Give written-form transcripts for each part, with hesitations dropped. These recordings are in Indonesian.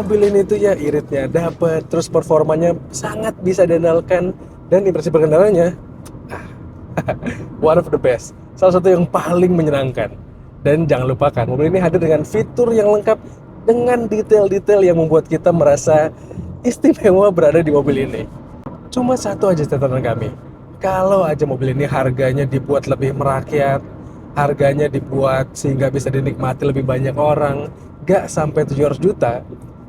mobil ini tuh ya iritnya dapet, terus performanya sangat bisa diandalkan, dan impresi berkendaranya one of the best, salah satu yang paling menyenangkan. Dan jangan lupakan, mobil ini hadir dengan fitur yang lengkap dengan detail-detail yang membuat kita merasa istimewa berada di mobil ini. Cuma satu aja catatan kami, kalau aja mobil ini harganya dibuat lebih merakyat, harganya dibuat sehingga bisa dinikmati lebih banyak orang, gak sampai 700 juta,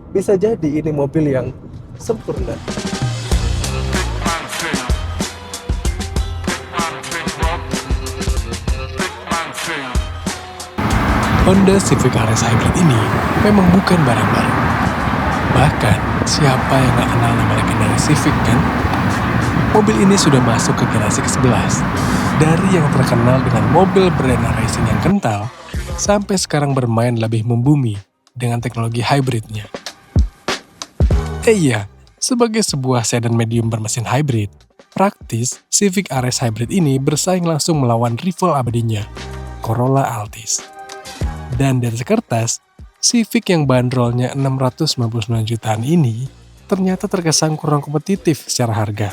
bisa jadi ini mobil yang sempurna. Honda Civic RS Hybrid ini memang bukan barang baru. Bahkan, siapa yang gak kenal nama legendaris Civic kan? Mobil ini sudah masuk ke generasi ke-11. Dari yang terkenal dengan mobil berarena racing yang kental, sampai sekarang bermain lebih membumi dengan teknologi hybridnya. Iya, sebagai sebuah sedan medium bermesin hybrid, praktis Civic RS Hybrid ini bersaing langsung melawan rival abadinya, Corolla Altis. Dan dari sekertas, Civic yang bandrolnya 699 jutaan ini ternyata terkesan kurang kompetitif secara harga.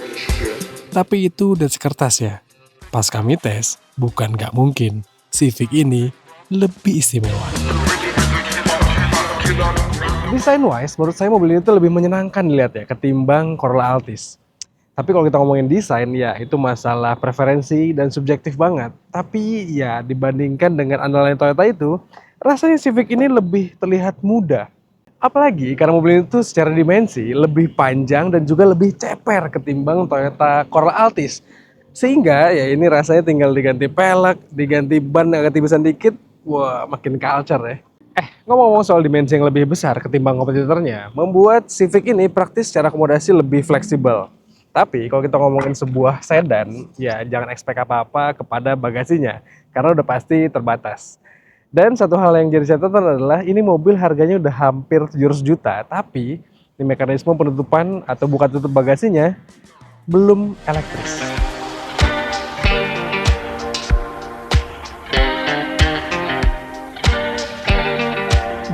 Tapi itu dari sekertas ya. Pas kami tes, bukan gak mungkin, Civic ini lebih istimewa. Desain wise, menurut saya mobil ini tuh lebih menyenangkan dilihat ya ketimbang Corolla Altis. Tapi kalau kita ngomongin desain ya itu masalah preferensi dan subjektif banget. Tapi ya dibandingkan dengan andalan Toyota itu, rasanya Civic ini lebih terlihat muda. Apalagi karena mobil itu secara dimensi lebih panjang dan juga lebih ceper ketimbang Toyota Corolla Altis. Sehingga ya ini rasanya tinggal diganti pelek, diganti ban agak tipisan dikit, wah makin culture ya. Ngomong-ngomong soal dimensi yang lebih besar ketimbang kompetitornya, membuat Civic ini praktis secara akomodasi lebih fleksibel. Tapi kalau kita ngomongin sebuah sedan, ya jangan expect apa-apa kepada bagasinya, karena udah pasti terbatas. Dan satu hal yang jadi catatan adalah ini mobil harganya udah hampir 700 juta, tapi di mekanisme penutupan atau buka tutup bagasinya belum elektris.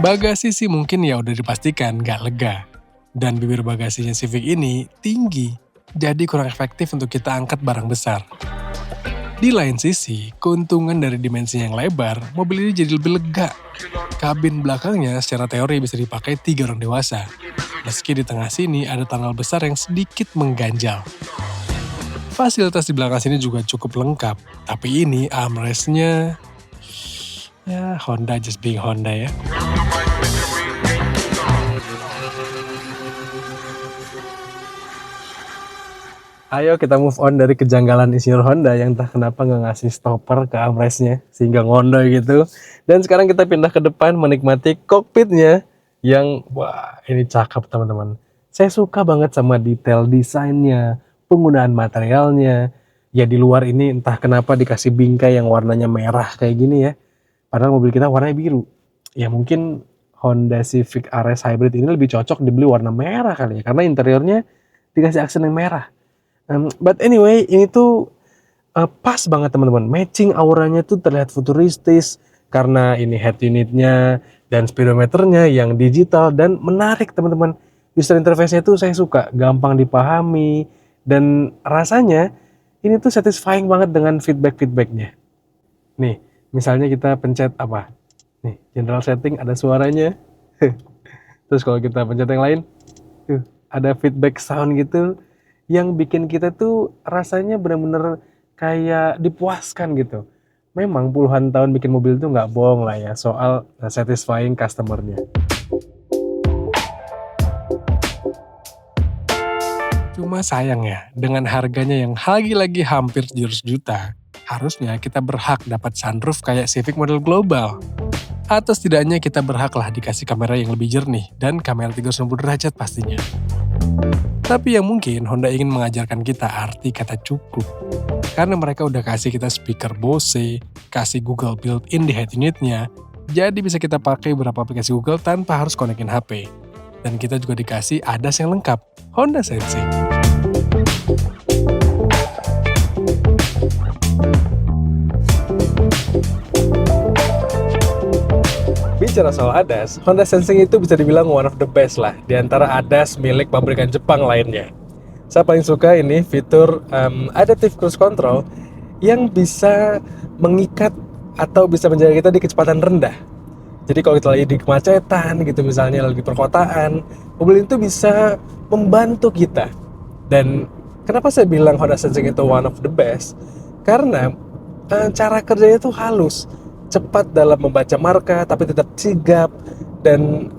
Bagasi sih mungkin ya udah dipastikan gak lega. Dan bibir bagasinya Civic ini tinggi, jadi kurang efektif untuk kita angkat barang besar. Di lain sisi, keuntungan dari dimensi yang lebar, mobil ini jadi lebih lega. Kabin belakangnya secara teori bisa dipakai 3 orang dewasa. Meski di tengah sini ada tunnel besar yang sedikit mengganjal. Fasilitas di belakang sini juga cukup lengkap, tapi ini armrestnya ya Honda just being Honda ya. Ayo kita move on dari kejanggalan insinyur Honda yang entah kenapa nggak ngasih stopper ke armrestnya sehingga ngondoy gitu. Dan sekarang kita pindah ke depan menikmati kokpitnya yang wah ini cakep teman-teman. Saya suka banget sama detail desainnya, penggunaan materialnya. Ya di luar ini entah kenapa dikasih bingkai yang warnanya merah kayak gini ya. Padahal mobil kita warnanya biru. Ya mungkin Honda Civic RS Hybrid ini lebih cocok dibeli warna merah kali ya. Karena interiornya dikasih aksen yang merah. But anyway, ini tuh pas banget teman-teman. Matching auranya tuh terlihat futuristis. Karena ini head unitnya dan speedometernya yang digital dan menarik teman-teman. User interface-nya tuh saya suka. Gampang dipahami. Dan rasanya ini tuh satisfying banget dengan feedback-feedbacknya. Nih. Misalnya kita pencet apa? Nih, general setting ada suaranya. Terus kalau kita pencet yang lain, ada feedback sound gitu yang bikin kita tuh rasanya benar-benar kayak dipuaskan gitu. Memang puluhan tahun bikin mobil itu nggak bohong lah ya soal satisfying customer-nya. Cuma sayang ya, dengan harganya yang lagi-lagi hampir 700 juta, harusnya kita berhak dapat sunroof kayak Civic model global. Atau setidaknya kita berhak lah dikasih kamera yang lebih jernih dan kamera 360 derajat pastinya. Tapi yang mungkin Honda ingin mengajarkan kita arti kata cukup. Karena mereka udah kasih kita speaker Bose, kasih Google built-in di head unitnya, jadi bisa kita pakai beberapa aplikasi Google tanpa harus konekin HP. Dan kita juga dikasih ADAS yang lengkap, Honda Sensing. bicara soal ADAS, Honda Sensing itu bisa dibilang one of the best lah di antara ADAS milik pabrikan Jepang lainnya. Saya paling suka ini fitur Adaptive Cruise Control yang bisa mengikat atau bisa menjaga kita di kecepatan rendah. Jadi kalau kita lagi di kemacetan gitu, misalnya lagi perkotaan, mobil itu bisa membantu kita. Dan kenapa saya bilang Honda Sensing itu one of the best? Karena cara kerjanya itu halus, cepat dalam membaca marka tapi tetap sigap, dan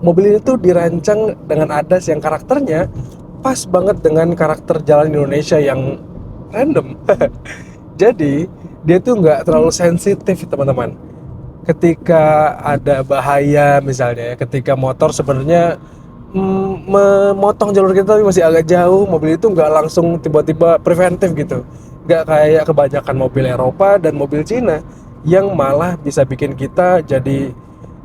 mobil ini tuh dirancang dengan ADAS yang karakternya pas banget dengan karakter jalan Indonesia yang random. Jadi dia tuh nggak terlalu sensitif teman-teman. Ketika ada bahaya misalnya, ketika motor sebenarnya memotong jalur kita tapi masih agak jauh, mobil itu nggak langsung tiba-tiba preventif gitu. Nggak kayak kebanyakan mobil Eropa dan mobil Cina yang malah bisa bikin kita jadi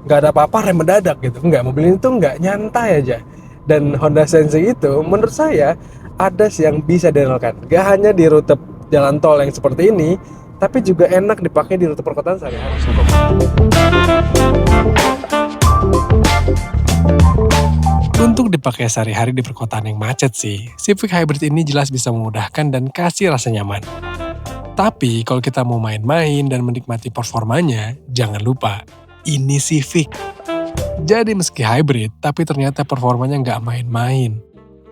nggak ada apa-apa rem mendadak gitu. Nggak, mobil ini tuh nggak, nyantai aja. Dan Honda Sensing itu menurut saya ADAS yang bisa diandalkan. Nggak hanya di rute jalan tol yang seperti ini, tapi juga enak dipakai di rute perkotaan sehari-hari. Untuk dipakai sehari-hari di perkotaan yang macet sih, Civic Hybrid ini jelas bisa memudahkan dan kasih rasa nyaman. Tapi kalau kita mau main-main dan menikmati performanya, jangan lupa, ini Civic. Jadi meski hybrid, tapi ternyata performanya nggak main-main.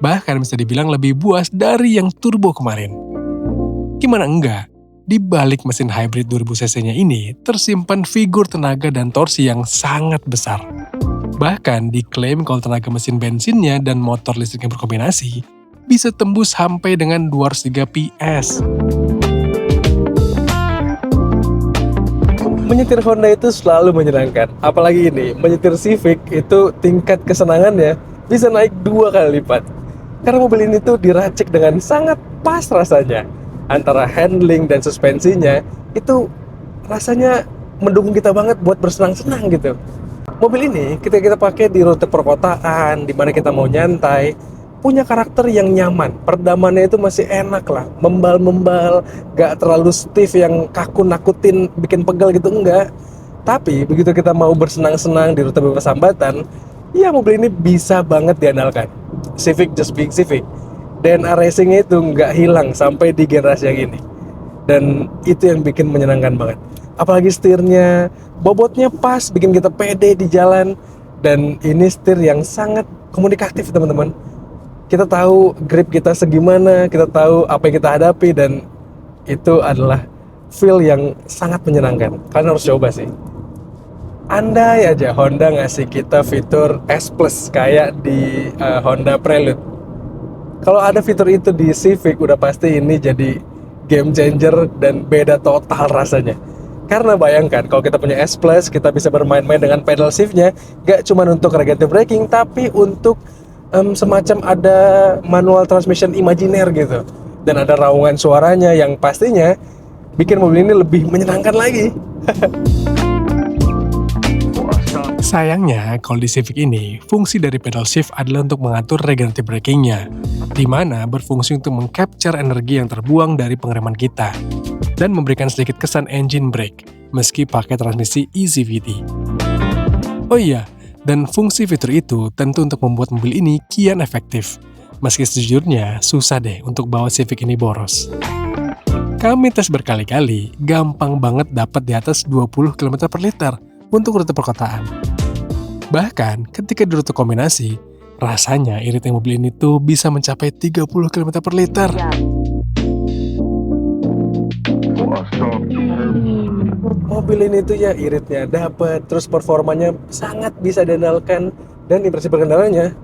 Bahkan bisa dibilang lebih buas dari yang turbo kemarin. Gimana enggak? Di balik mesin hybrid 2000 cc-nya ini, tersimpan figur tenaga dan torsi yang sangat besar. Bahkan diklaim kalau tenaga mesin bensinnya dan motor listrik yang berkombinasi, bisa tembus sampai dengan 203 PS. Menyetir Honda itu selalu menyenangkan, apalagi ini, menyetir Civic itu tingkat kesenangannya bisa naik 2 kali lipat. Karena mobil ini tuh diracik dengan sangat pas rasanya. Antara handling dan suspensinya, itu rasanya mendukung kita banget buat bersenang-senang gitu. Mobil ini ketika kita pakai di rute perkotaan, di mana kita mau nyantai, punya karakter yang nyaman. Peredamannya itu masih enak lah, membal-membal, gak terlalu stiff yang kaku nakutin, bikin pegal gitu, enggak. Tapi begitu kita mau bersenang-senang di rute bebas hambatan, ya mobil ini bisa banget diandalkan. Civic just being Civic. DNA racingnya itu nggak hilang sampai di generasi yang ini. Dan itu yang bikin menyenangkan banget. Apalagi setirnya, bobotnya pas, bikin kita pede di jalan. Dan ini setir yang sangat komunikatif teman-teman. Kita tahu grip kita segimana, kita tahu apa yang kita hadapi, dan itu adalah feel yang sangat menyenangkan. Kalian harus coba sih. Andai aja Honda ngasih kita fitur S Plus kayak di Honda Prelude. Kalau ada fitur itu di Civic, udah pasti ini jadi game changer dan beda total rasanya. Karena bayangkan, kalau kita punya S Plus, kita bisa bermain-main dengan pedal shift-nya, gak cuma untuk regenerative braking, tapi untuk semacam ada manual transmission imajiner gitu. Dan ada raungan suaranya yang pastinya bikin mobil ini lebih menyenangkan lagi. Sayangnya, kalau di Civic ini, fungsi dari pedal shift adalah untuk mengatur regenerative braking-nya, di mana berfungsi untuk meng-capture energi yang terbuang dari pengereman kita, dan memberikan sedikit kesan engine brake, meski pakai transmisi ECVT. Oh iya, dan fungsi fitur itu tentu untuk membuat mobil ini kian efektif, meski sejujurnya susah deh untuk bawa Civic ini boros. Kami tes berkali-kali, gampang banget dapat di atas 20 km per liter untuk rute perkotaan. Bahkan ketika di rute kombinasi, rasanya iritnya mobil ini tuh bisa mencapai 30 km per liter. Mobil ini tuh ya iritnya dapat, terus performanya sangat bisa diandalkan, dan impresi berkendaranya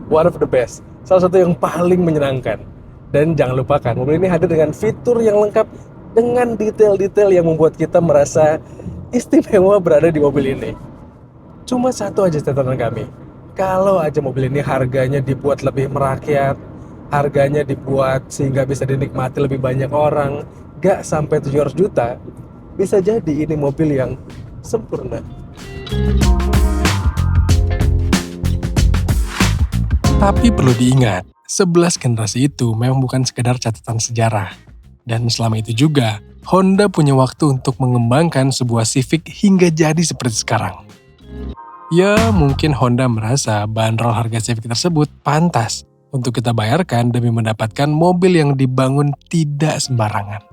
one of the best, salah satu yang paling menyenangkan. Dan jangan lupakan, mobil ini hadir dengan fitur yang lengkap dengan detail-detail yang membuat kita merasa istimewa berada di mobil ini. Cuma satu aja catatan kami, kalau aja mobil ini harganya dibuat lebih merakyat, harganya dibuat sehingga bisa dinikmati lebih banyak orang, gak sampai 700 juta, bisa jadi ini mobil yang sempurna. Tapi perlu diingat, 11 generasi itu memang bukan sekedar catatan sejarah. Dan selama itu juga, Honda punya waktu untuk mengembangkan sebuah Civic hingga jadi seperti sekarang. Ya, mungkin Honda merasa bandrol harga Civic tersebut pantas untuk kita bayarkan demi mendapatkan mobil yang dibangun tidak sembarangan.